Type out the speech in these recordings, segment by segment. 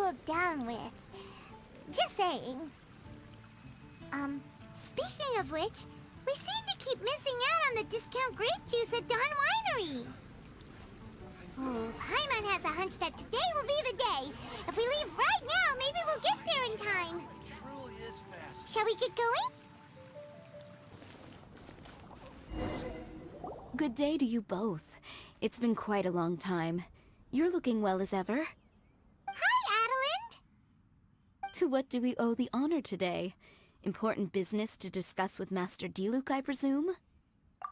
cooled down with. Just saying. Speaking of which, we seem to keep missing out on the discount grape juice at Dawn Winery. Oh, Paimon has a hunch that today will be the day. If we leave right now, maybe we'll get there in time. It truly is fast. Shall we get going? Good day to you both. It's been quite a long time. You're looking well as ever. Hi, Adelind! To what do we owe the honor today? Important business to discuss with Master Diluc, I presume?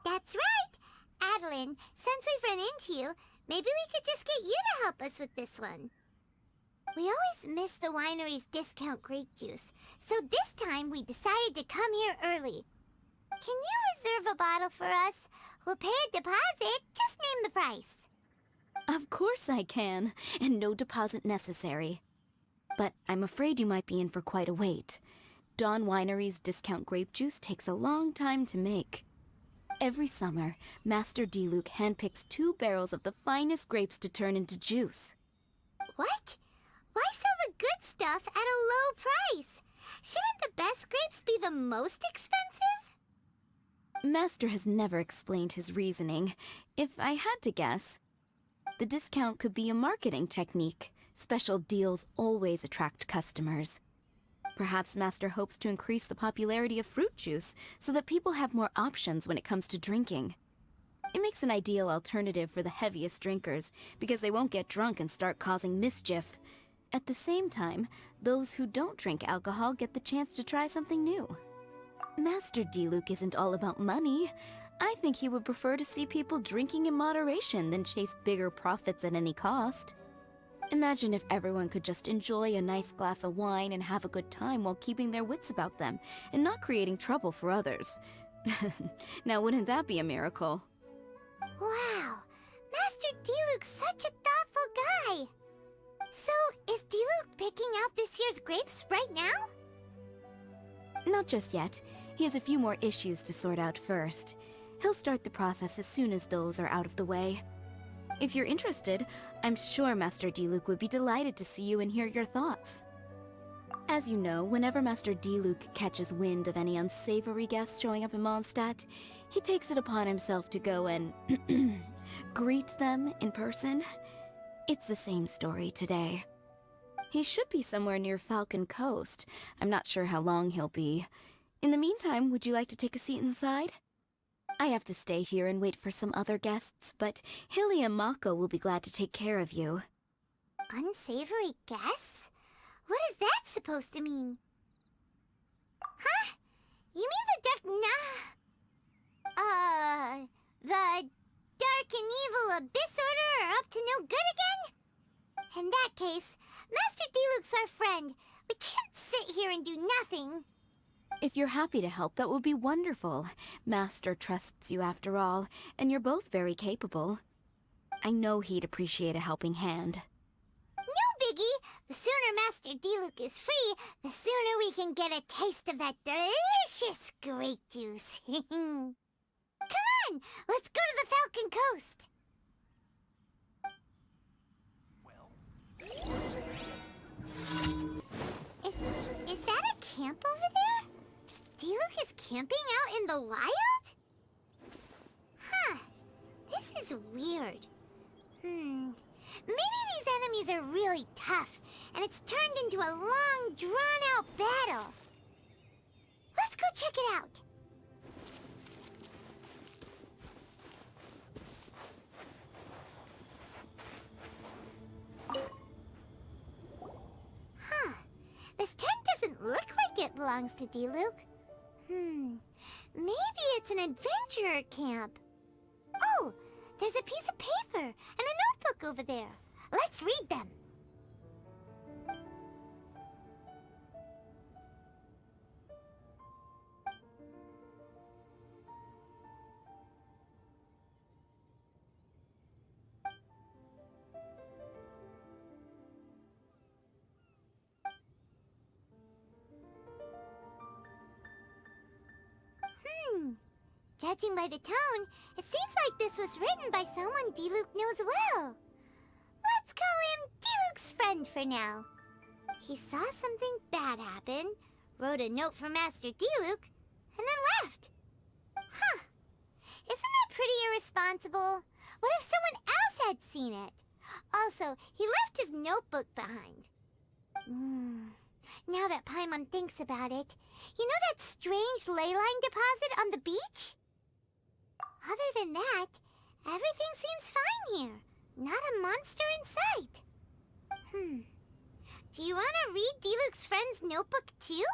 That's right! Adelind, since we've run into you, maybe we could just get you to help us with this one. We always miss the winery's discount grape juice, so this time we decided to come here early. Can you reserve a bottle for us? We'll pay a deposit, just name the price. Of course I can, and no deposit necessary. But I'm afraid you might be in for quite a wait. Dawn Winery's discount grape juice takes a long time to make. Every summer, Master Diluc handpicks 2 barrels of the finest grapes to turn into juice. What? Why sell the good stuff at a low price? Shouldn't the best grapes be the most expensive? Master has never explained his reasoning. If I had to guess, the discount could be a marketing technique. Special deals always attract customers. Perhaps Master hopes to increase the popularity of fruit juice so that people have more options when it comes to drinking. It makes an ideal alternative for the heaviest drinkers because they won't get drunk and start causing mischief. At the same time, those who don't drink alcohol get the chance to try something new. Master Diluc isn't all about money. I think he would prefer to see people drinking in moderation than chase bigger profits at any cost. Imagine if everyone could just enjoy a nice glass of wine and have a good time while keeping their wits about them and not creating trouble for others. Now, wouldn't that be a miracle? Wow, Master Diluc's such a thoughtful guy. So, is Diluc picking out this year's grapes right now? Not just yet. He has a few more issues to sort out first. He'll start the process as soon as those are out of the way. If you're interested, I'm sure Master Diluc would be delighted to see you and hear your thoughts. As you know, whenever Master Diluc catches wind of any unsavory guests showing up in Mondstadt, he takes it upon himself to go and greet them in person. It's the same story today. He should be somewhere near Falcon Coast. I'm not sure how long he'll be. In the meantime, would you like to take a seat inside? I have to stay here and wait for some other guests, but Hilly and Mako will be glad to take care of you. Unsavory guests? What is that supposed to mean? Huh? You mean the Dark and Evil Abyss Order are up to no good again? In that case, Master Diluc's our friend. We can't sit here and do nothing. If you're happy to help, that would be wonderful. Master trusts you after all, and you're both very capable. I know he'd appreciate a helping hand. No biggie! The sooner Master Diluc is free, the sooner we can get a taste of that delicious grape juice. Come on! Let's go to the Falcon Coast! Is that a camp over there? Diluc is camping out in the wild? Huh. This is weird. Maybe these enemies are really tough, and it's turned into a long, drawn-out battle. Let's go check it out. Huh. This tent doesn't look like it belongs to Diluc. Maybe it's an adventurer camp. Oh, there's a piece of paper and a notebook over there. Let's read them. Judging by the tone, it seems like this was written by someone Diluc knows well. Let's call him Diluc's friend for now. He saw something bad happen, wrote a note for Master Diluc, and then left. Huh. Isn't that pretty irresponsible? What if someone else had seen it? Also, he left his notebook behind. Now that Paimon thinks about it, you know that strange ley line deposit on the beach? Other than that, everything seems fine here. Not a monster in sight. Do you want to read Diluc's friend's notebook too?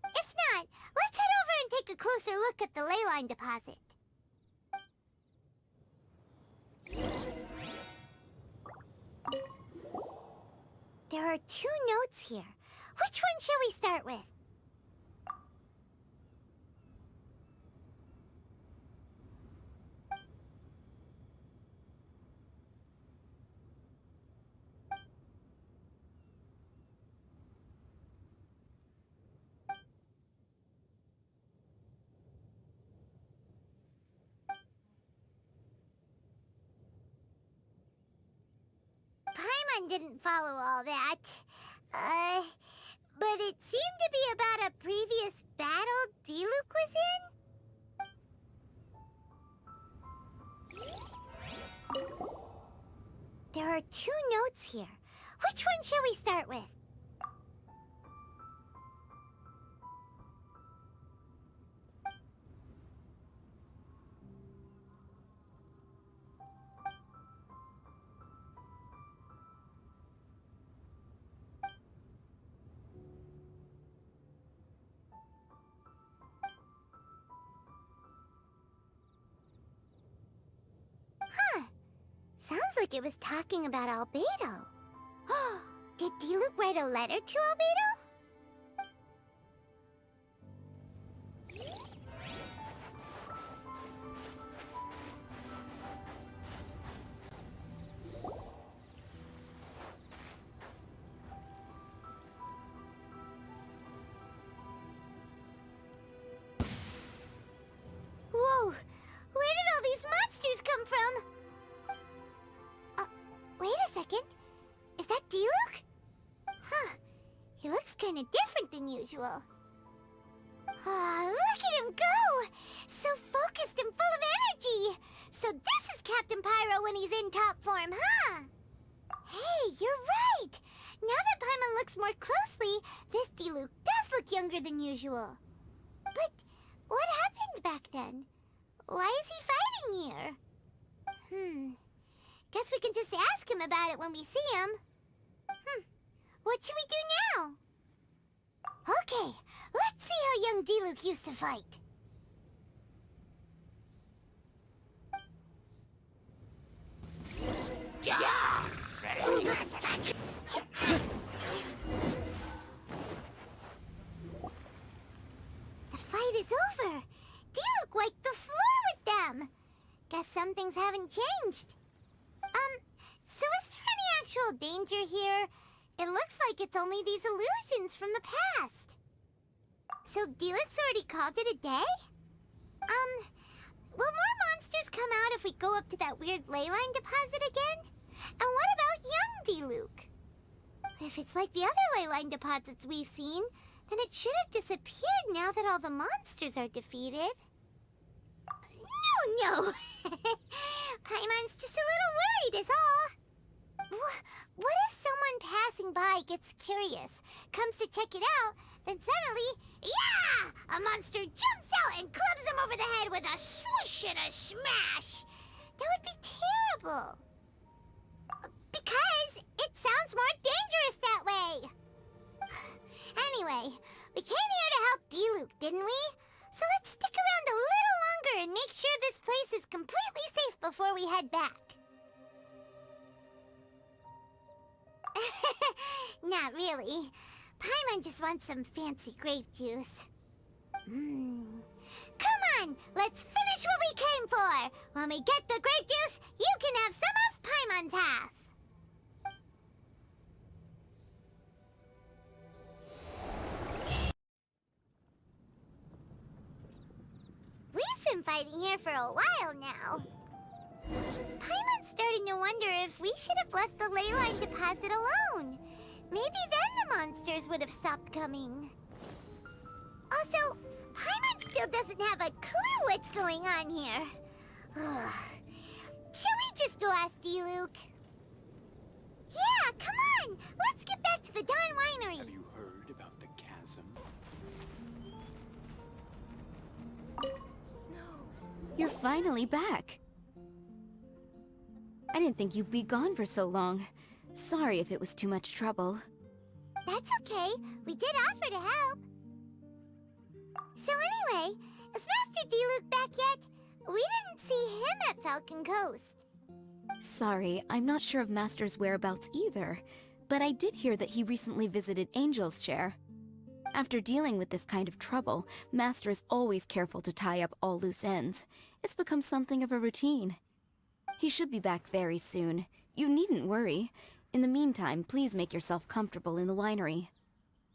If not, let's head over and take a closer look at the ley line deposit. There are 2 notes here. Which one shall we start with? Paimon didn't follow all that. But it seemed to be about a previous battle Diluc was in? There are 2 notes here. Which one shall we start with? Sounds like it was talking about Albedo. Did Diluc write a letter to Albedo? Whoa! Where did all these monsters come from? Wait a second. Is that Diluc? Huh. He looks kind of different than usual. Look at him go! So focused and full of energy! So this is Captain Pyro when he's in top form, huh? Hey, you're right! Now that Paimon looks more closely, this Diluc does look younger than usual. But what happened back then? Why is he fighting here? Guess we can just ask him about it when we see him. What should we do now? Okay, let's see how young Diluc used to fight. The fight is over. Diluc wiped the floor with them. Guess some things haven't changed. So is there any actual danger here? It looks like it's only these illusions from the past. So Diluc's already called it a day? Will more monsters come out if we go up to that weird ley line deposit again? And what about young Diluc? If it's like the other ley line deposits we've seen, then it should have disappeared now that all the monsters are defeated. No! Paimon's just a little worried is all. What if someone passing by gets curious, comes to check it out, then suddenly, yeah! A monster jumps out and clubs him over the head with a swoosh and a smash! That would be terrible. Because it sounds more dangerous that way. Anyway, we came here to help Diluc, didn't we? So let's stick around a little longer and make sure this place is completely safe before we head back. Not really. Paimon just wants some fancy grape juice. Come on, let's finish what we came for! When we get the grape juice, you can have some of Paimon's half! We've been fighting here for a while now. Paimon's starting to wonder if we should have left the ley line deposit alone. Maybe then the monsters would have stopped coming. Also, Paimon still doesn't have a clue what's going on here. Shall we just go ask Diluc? Yeah, come on! Let's get back to the Dawn Winery. Have you heard about the chasm? You're finally back. I didn't think you'd be gone for so long. Sorry if it was too much trouble. That's okay. We did offer to help. So anyway, is Master Diluc back yet? We didn't see him at Falcon Coast. Sorry, I'm not sure of Master's whereabouts either, but I did hear that he recently visited Angel's Share. After dealing with this kind of trouble, Master is always careful to tie up all loose ends. It's become something of a routine. He should be back very soon. You needn't worry. In the meantime, please make yourself comfortable in the winery.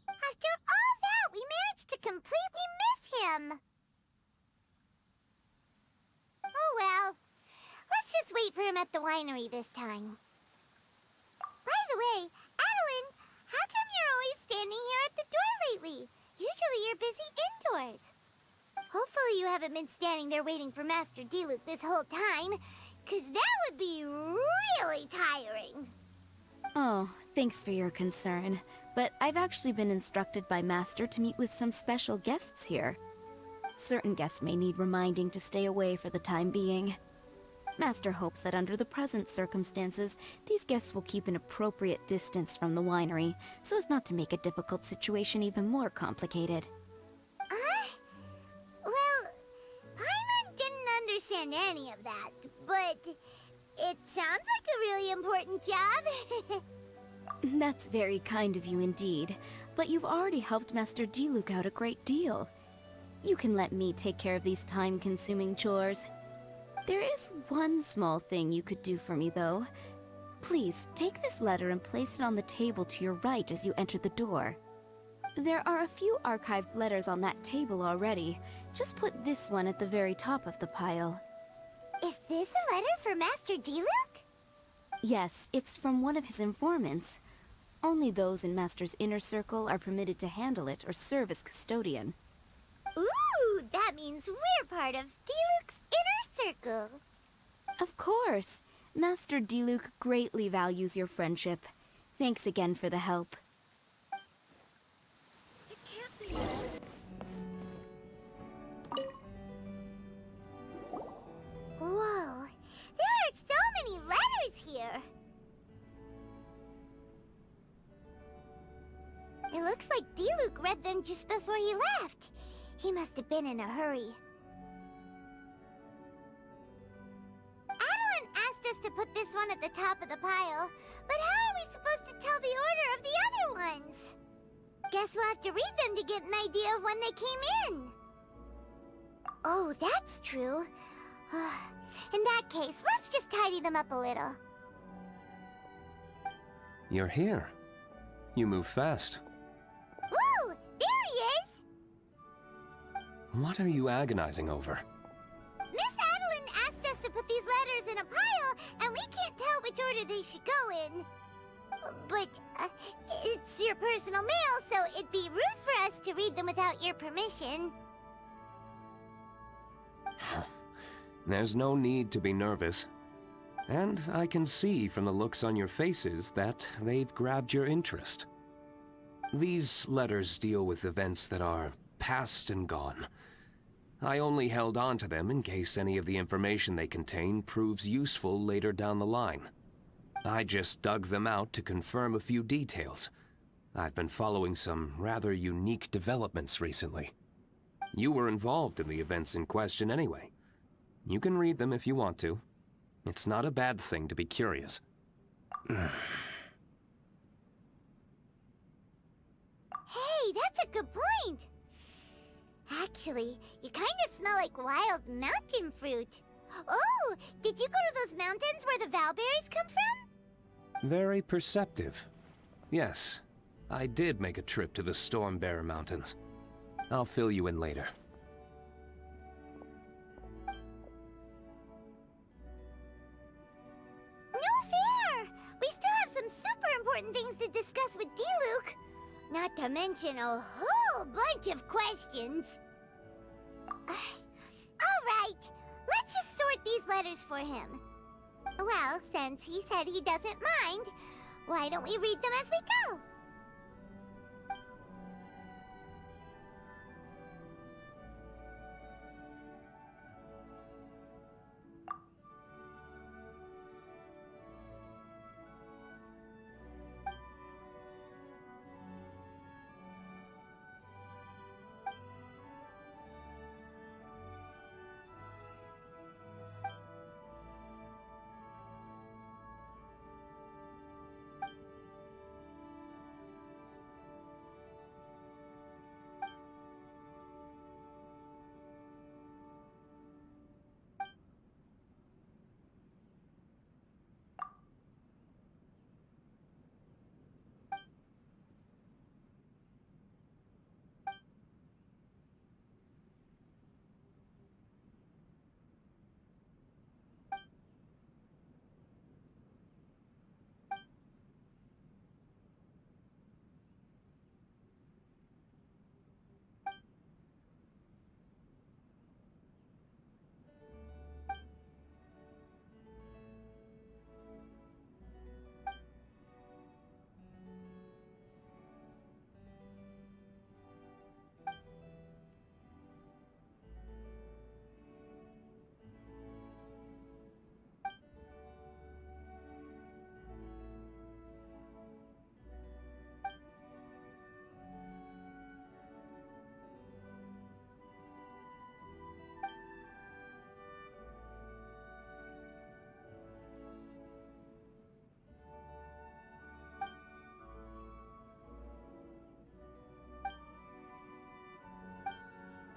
After all that, we managed to completely miss him. Oh well. Let's just wait for him at the winery this time. By the way, Adeline, how come you're always standing here at the door lately? Usually you're busy indoors. Hopefully you haven't been standing there waiting for Master Diluc this whole time, 'cause that would be really tiring. Oh, thanks for your concern. But I've actually been instructed by Master to meet with some special guests here. Certain guests may need reminding to stay away for the time being. Master hopes that under the present circumstances, these guests will keep an appropriate distance from the winery, so as not to make a difficult situation even more complicated. Well, Paimon didn't understand any of that, but it sounds like a really important job. That's very kind of you indeed, but you've already helped Master Diluc out a great deal. You can let me take care of these time-consuming chores. There is one small thing you could do for me, though. Please, take this letter and place it on the table to your right as you enter the door. There are a few archived letters on that table already. Just put this one at the very top of the pile. Is this a letter for Master Diluc? Yes, it's from one of his informants. Only those in Master's inner circle are permitted to handle it or serve as custodian. Ooh, that means we're part of Diluc's inner circle. Of course. Master Diluc greatly values your friendship. Thanks again for the help. It can't be. Whoa, there are so many letters here. It looks like Diluc read them just before he left. He must have been in a hurry. Adeline asked us to put this one at the top of the pile, but how are we supposed to tell the order of the other ones? Guess we'll have to read them to get an idea of when they came in. Oh, that's true. In that case, let's just tidy them up a little. You're here. You move fast. Woo! There he is! What are you agonizing over? Miss Adeline asked us to put these letters in a pile, and we can't tell which order they should go in. But, it's your personal mail, so it'd be rude for us to read them without your permission. There's no need to be nervous. And I can see from the looks on your faces that they've grabbed your interest. These letters deal with events that are past and gone. I only held on to them in case any of the information they contain proves useful later down the line. I just dug them out to confirm a few details. I've been following some rather unique developments recently. You were involved in the events in question anyway. You can read them if you want to. It's not a bad thing to be curious. Hey, that's a good point! Actually, you kind of smell like wild mountain fruit. Oh, did you go to those mountains where the Valberries come from? Very perceptive. Yes, I did make a trip to the Stormbearer Mountains. I'll fill you in later. No fair! We still have some super important things to discuss with Diluc. Not to mention a whole bunch of questions. Alright, let's just sort these letters for him. Well, since he said he doesn't mind, why don't we read them as we go?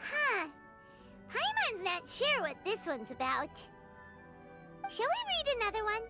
Huh. Paimon's not sure what this one's about. Shall we read another one?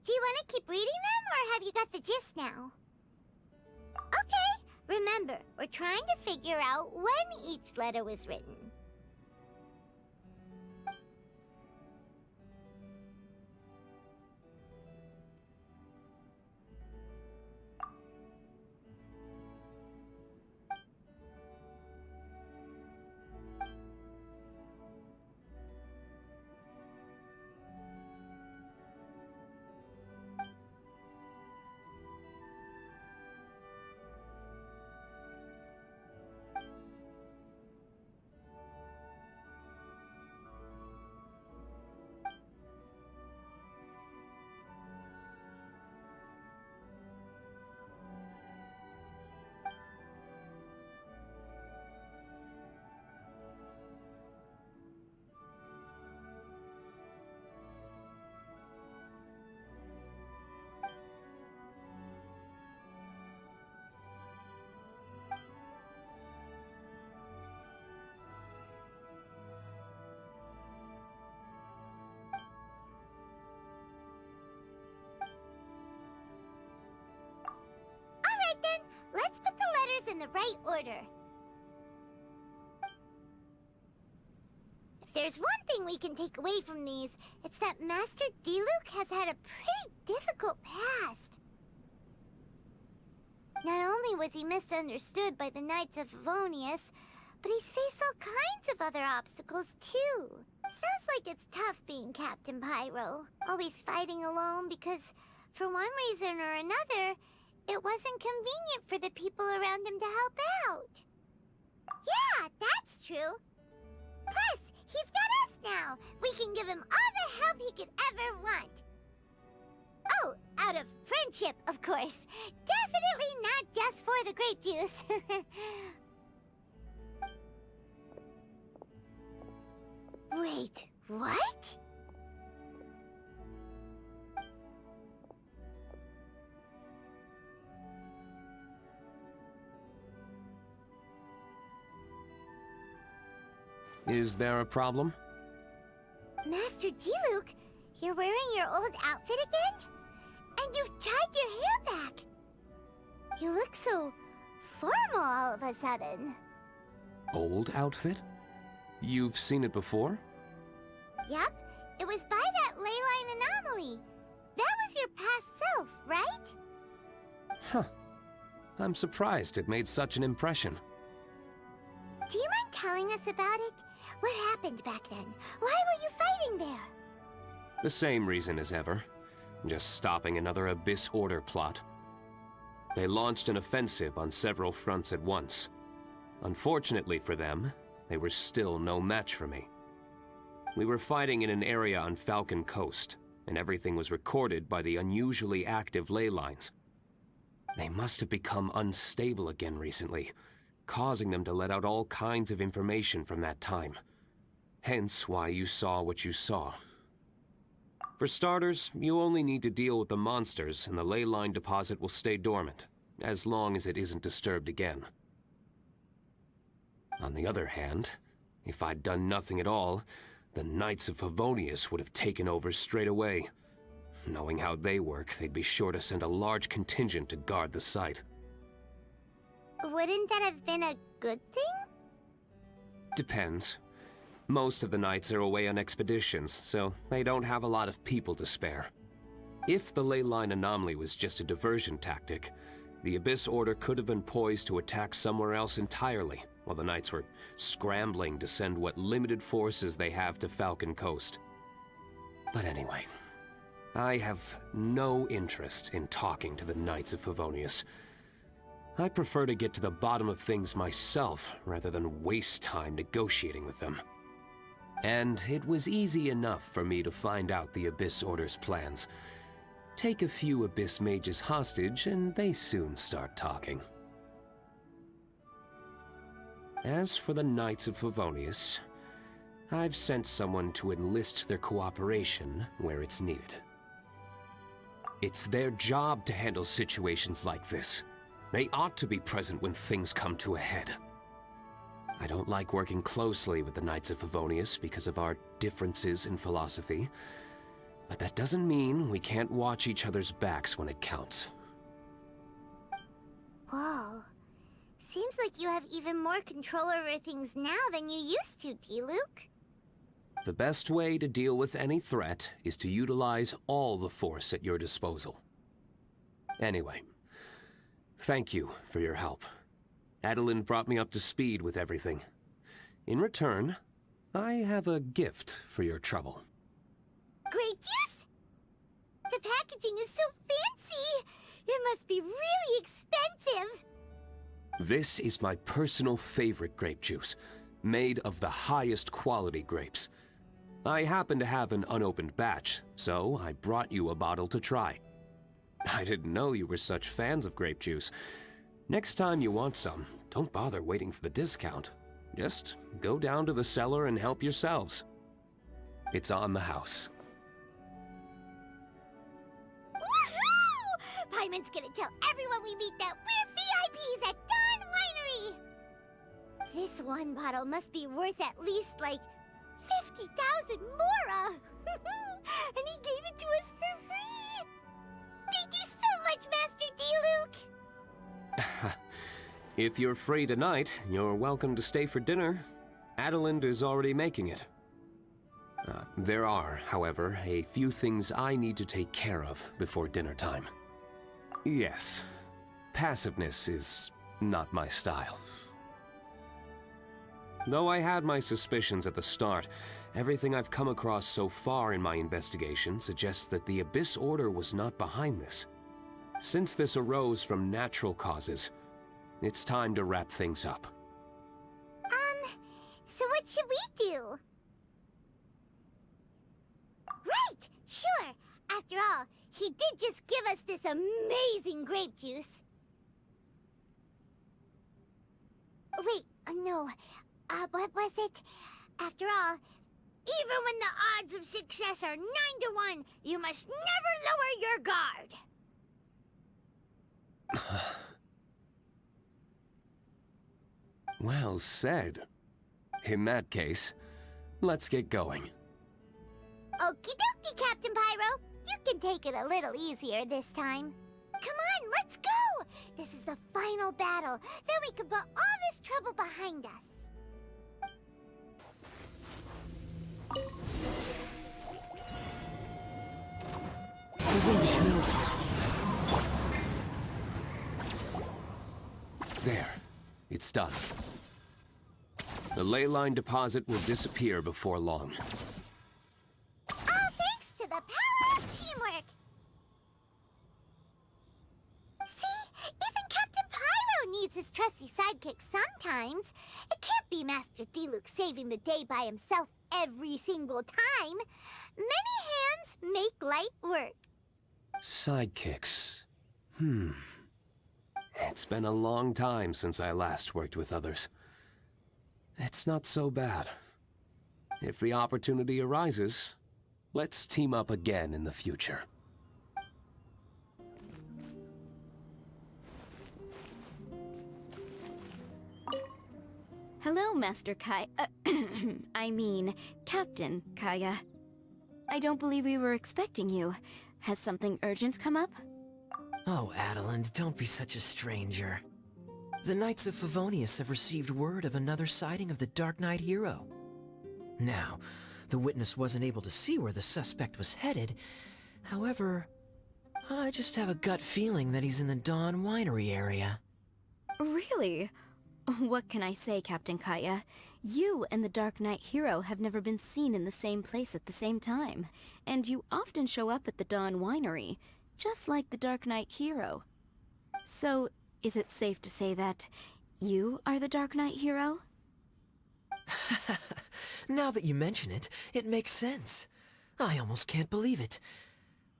Do you want to keep reading them, or have you got the gist now? Okay, remember, we're trying to figure out when each letter was written. Alright then, let's put the letters in the right order. If there's one thing we can take away from these, it's that Master Diluc has had a pretty difficult past. Not only was he misunderstood by the Knights of Favonius, but he's faced all kinds of other obstacles too. Sounds like it's tough being Captain Pyro, always fighting alone because, for one reason or another, it wasn't convenient for the people around him to help out. true. Plus, he's got us now. We can give him all the help he could ever want. Oh, out of friendship, of course. Definitely not just for the grape juice. Wait, what? Is there a problem? Master Diluc, you're wearing your old outfit again? And you've tied your hair back. You look so formal all of a sudden. Old outfit? You've seen it before? Yup, it was by that ley line anomaly. That was your past self, right? Huh. I'm surprised it made such an impression. Do you mind telling us about it? What happened back then? Why were you fighting there? The same reason as ever. Just stopping another Abyss Order plot. They launched an offensive on several fronts at once. Unfortunately for them, they were still no match for me. We were fighting in an area on Falcon Coast, and everything was recorded by the unusually active ley lines. They must have become unstable again recently, causing them to let out all kinds of information from that time. Hence why you saw what you saw. For starters, you only need to deal with the monsters and the ley line deposit will stay dormant, as long as it isn't disturbed again. On the other hand, if I'd done nothing at all, the Knights of Favonius would have taken over straight away. Knowing how they work, they'd be sure to send a large contingent to guard the site. Wouldn't that have been a good thing? Depends. Most of the Knights are away on expeditions, so they don't have a lot of people to spare. If the ley line anomaly was just a diversion tactic, the Abyss Order could have been poised to attack somewhere else entirely, while the Knights were scrambling to send what limited forces they have to Falcon Coast. But anyway, I have no interest in talking to the Knights of Favonius. I prefer to get to the bottom of things myself, rather than waste time negotiating with them. And it was easy enough for me to find out the Abyss Order's plans. Take a few Abyss mages hostage, and they soon start talking. As for the Knights of Favonius, I've sent someone to enlist their cooperation where it's needed. It's their job to handle situations like this. They ought to be present when things come to a head. I don't like working closely with the Knights of Favonius because of our differences in philosophy, but that doesn't mean we can't watch each other's backs when it counts. Whoa. Seems like you have even more control over things now than you used to, Diluc. The best way to deal with any threat is to utilize all the force at your disposal. Anyway, thank you for your help. Adeline brought me up to speed with everything. In return, I have a gift for your trouble. Grape juice? The packaging is so fancy! It must be really expensive! This is my personal favorite grape juice, made of the highest quality grapes. I happen to have an unopened batch, so I brought you a bottle to try. I didn't know you were such fans of grape juice. Next time you want some, don't bother waiting for the discount. Just go down to the cellar and help yourselves. It's on the house. Woohoo! Paimon's gonna tell everyone we meet that we're VIPs at Dawn Winery! This one bottle must be worth at least, like, 50,000 mora! And he gave it to us for free! Thank you so much, Master Diluc! If you're free tonight, you're welcome to stay for dinner. Adeline is already making it. There are, however, a few things I need to take care of before dinner time. Yes, passiveness is not my style. Though I had my suspicions at the start, everything I've come across so far in my investigation suggests that the Abyss Order was not behind this. Since this arose from natural causes, it's time to wrap things up. should we do? Right! Sure! After all, he did just give us this amazing grape juice. Wait, no. What was it? After all, even when the odds of success are 9 to 1, you must never lower your guard. Well said. In that case, let's get going. Okie dokie, Captain Pyro. You can take it a little easier this time. Come on, let's go! This is the final battle. Then we can put all this trouble behind us. The wind knows me. There. It's done. The ley line deposit will disappear before long. All thanks to the power of teamwork. See? Even Captain Pyro needs his trusty sidekick sometimes. It can't be Master Diluc saving the day by himself every single time. Many hands make light work. Sidekicks. It's been a long time since I last worked with others. It's not so bad. If the opportunity arises, let's team up again in the future. Hello, Master Kai. I mean, Captain Kaeya. I don't believe we were expecting you. Has something urgent come up? Oh, Adeline, don't be such a stranger. The Knights of Favonius have received word of another sighting of the Dark Knight hero. Now, the witness wasn't able to see where the suspect was headed. However, I just have a gut feeling that he's in the Dawn Winery area. Really? What can I say, Captain Kaeya? You and the Dark Knight hero have never been seen in the same place at the same time, and you often show up at the Dawn Winery, just like the Dark Knight hero. So, is it safe to say that you are the Dark Knight hero? Now that you mention it, it makes sense. I almost can't believe it.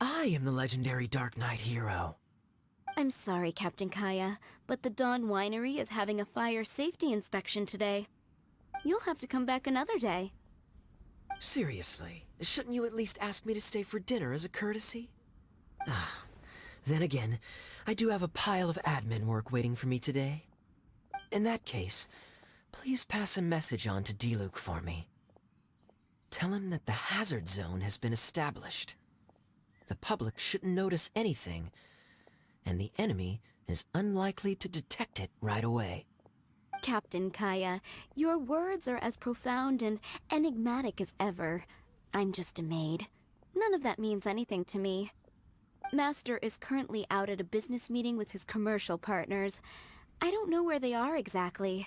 I am the legendary Dark Knight hero. I'm sorry, Captain Kaeya, but the Dawn Winery is having a fire safety inspection today. You'll have to come back another day. Seriously, shouldn't you at least ask me to stay for dinner as a courtesy? Then again, I do have a pile of admin work waiting for me today. In that case, please pass a message on to Diluc for me. Tell him that the hazard zone has been established. The public shouldn't notice anything, and the enemy is unlikely to detect it right away. Captain Kaeya, your words are as profound and enigmatic as ever. I'm just a maid. None of that means anything to me. Master is currently out at a business meeting with his commercial partners. I don't know where they are exactly.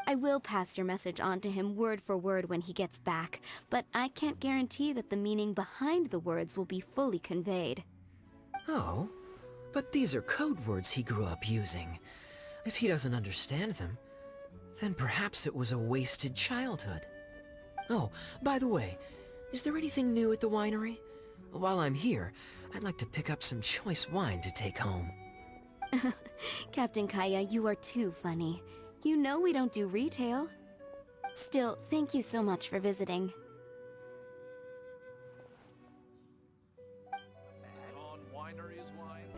I will pass your message on to him word for word when he gets back, but I can't guarantee that the meaning behind the words will be fully conveyed. Oh, but these are code words he grew up using. If he doesn't understand them, then perhaps it was a wasted childhood. Oh, by the way, is there anything new at the winery? While I'm here, I'd like to pick up some choice wine to take home. Captain Kaeya, you are too funny. You know we don't do retail. Still, thank you so much for visiting. Dawn Winery is wine.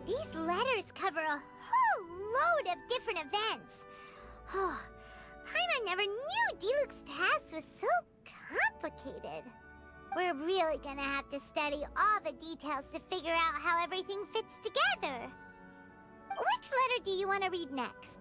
These letters cover a whole load of different events. Oh, Paimon never knew Diluc's past was so complicated. We're really gonna have to study all the details to figure out how everything fits together. Which letter do you want to read next?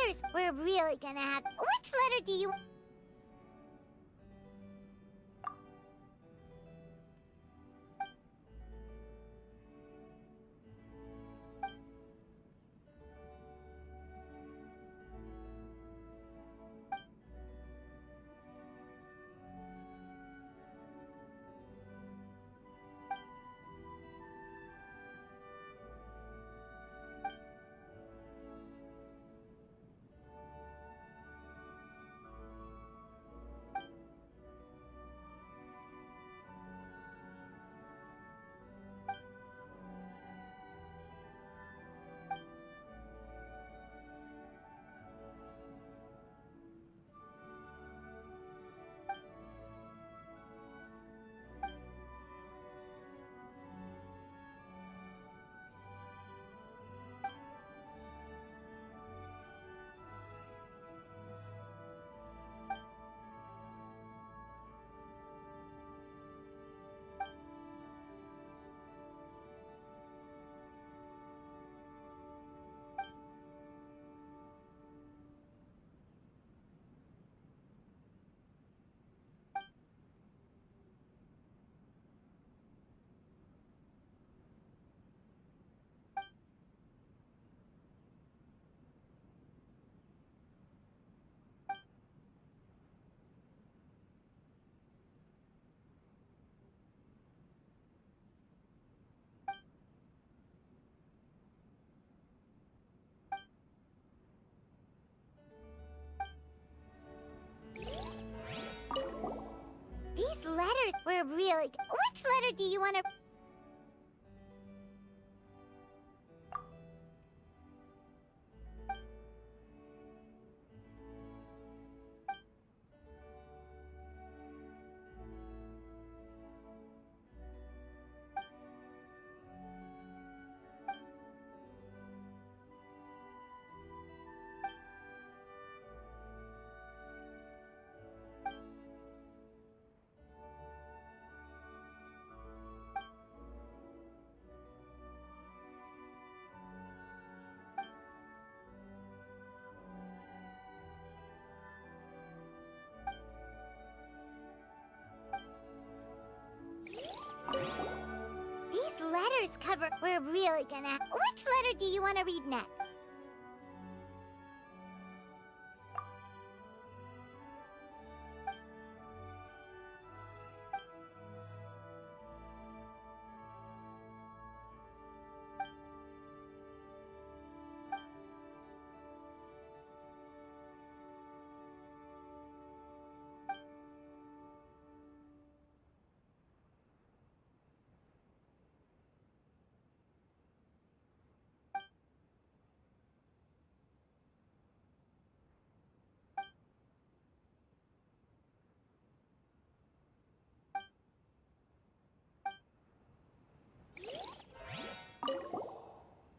letters we're really gonna have. Which letter do you... These letters were really... Which letter do you want to... These letters cover... We're really gonna... Which letter do you want to read next?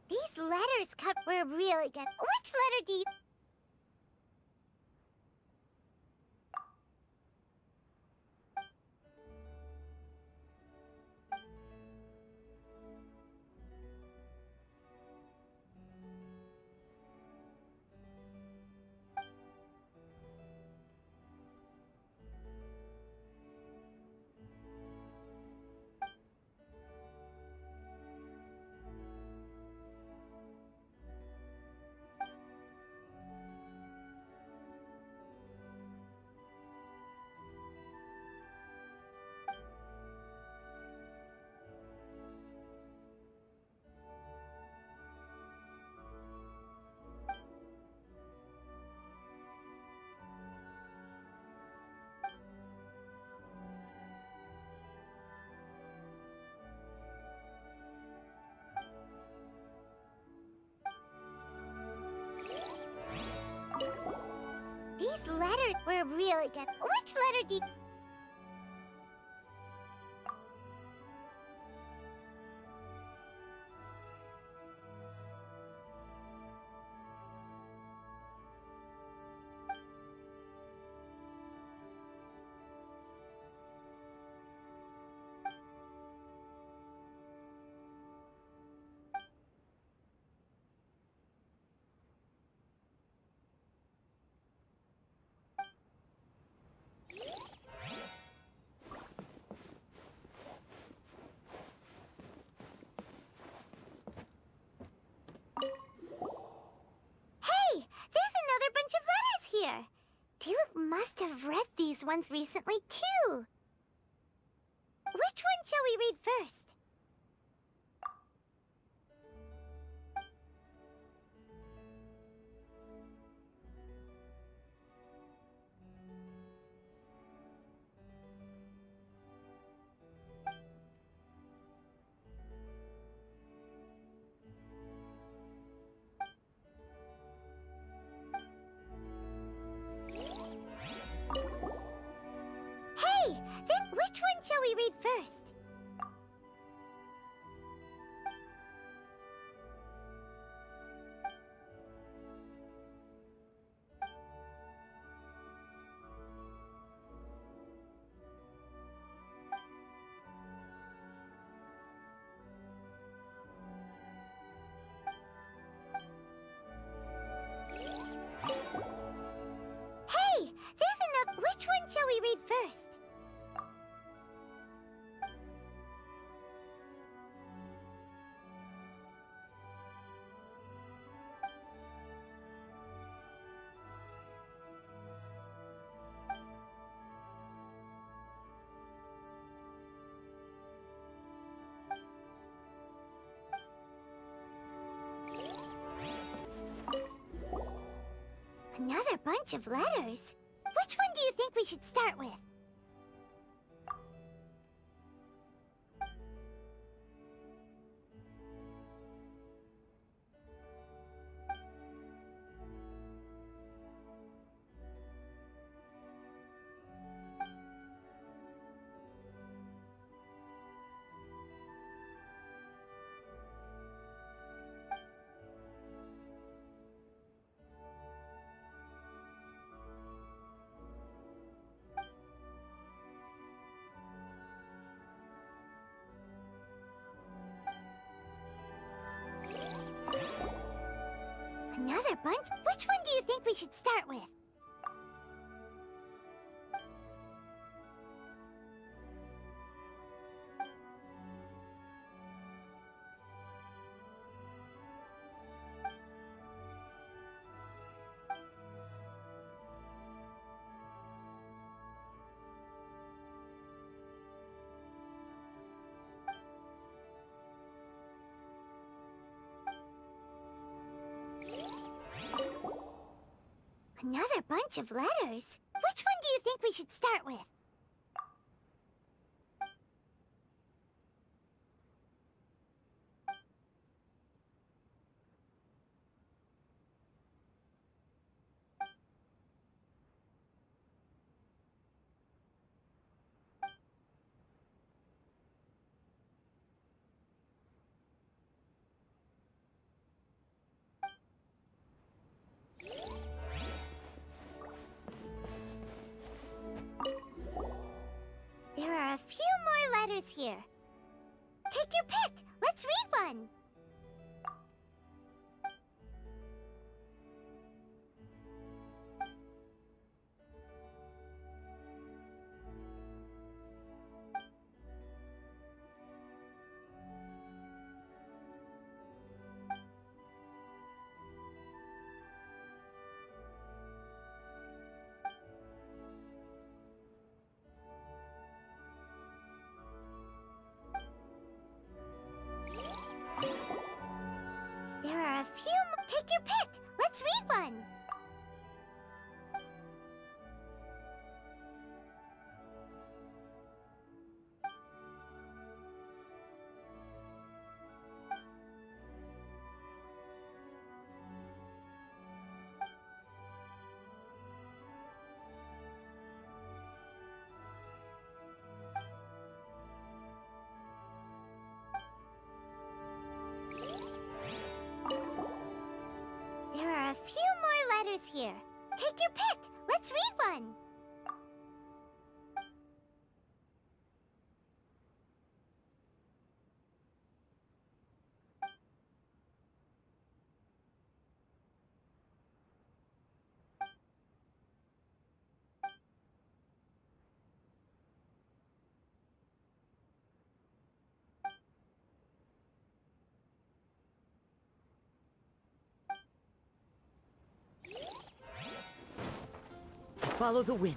These letters cover... We're really good. Which letter do you... These letters were really good. Which letter do you... Diluc must have read these ones recently, too. Which one shall we read first? Hey! Then which one shall we read first? Hey! There's enough. Which one shall we read first? Another bunch of letters. Which one do you think we should start with? Another bunch? Which one do you think we should start with? Another bunch of letters? Which one do you think we should start with? There are a few more letters here. Take your pick. Let's read one. There are a few more. Take your pick. Let's read one. There are a few more letters here. Take your pick. Let's read one. Follow the wind.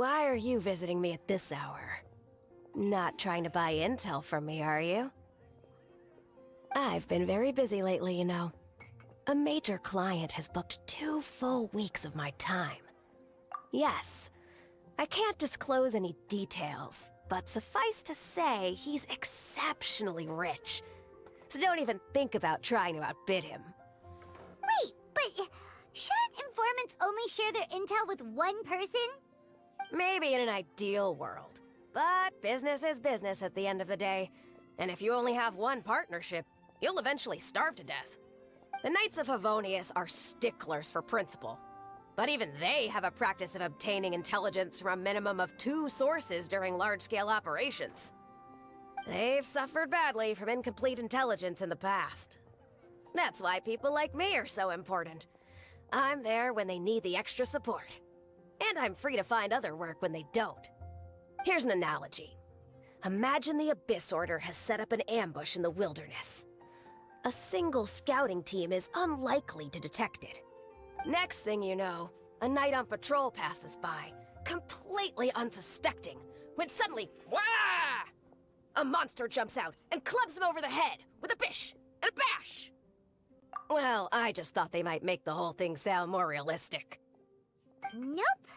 Why are you visiting me at this hour? Not trying to buy intel from me, are you? I've been very busy lately, you know. A major client has booked 2 full weeks of my time. Yes, I can't disclose any details, but suffice to say, he's exceptionally rich. So don't even think about trying to outbid him. Wait, but shouldn't informants only share their intel with one person? Maybe in an ideal world. But business is business at the end of the day. And if you only have one partnership, you'll eventually starve to death. The Knights of Favonius are sticklers for principle. But even they have a practice of obtaining intelligence from a minimum of 2 sources during large-scale operations. They've suffered badly from incomplete intelligence in the past. That's why people like me are so important. I'm there when they need the extra support. And I'm free to find other work when they don't. Here's an analogy. Imagine the Abyss Order has set up an ambush in the wilderness. A single scouting team is unlikely to detect it. Next thing you know, a knight on patrol passes by, completely unsuspecting, when suddenly, wah! A monster jumps out and clubs him over the head with a bish and a bash! Well, I just thought they might make the whole thing sound more realistic. Nope,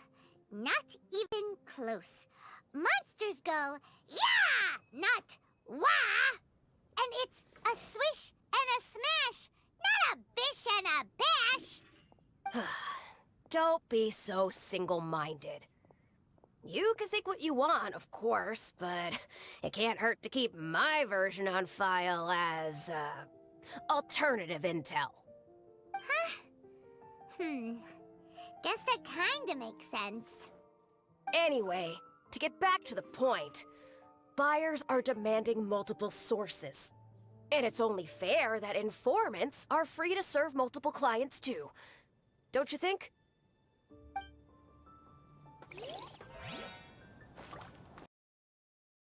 not even close. Monsters go, yeah, not wah! And it's a swish and a smash, not a bish and a bash. Don't be so single-minded. You can think what you want, of course, but it can't hurt to keep my version on file as, alternative intel. Guess that kinda makes sense. Anyway, to get back to the point, buyers are demanding multiple sources. And it's only fair that informants are free to serve multiple clients too. Don't you think?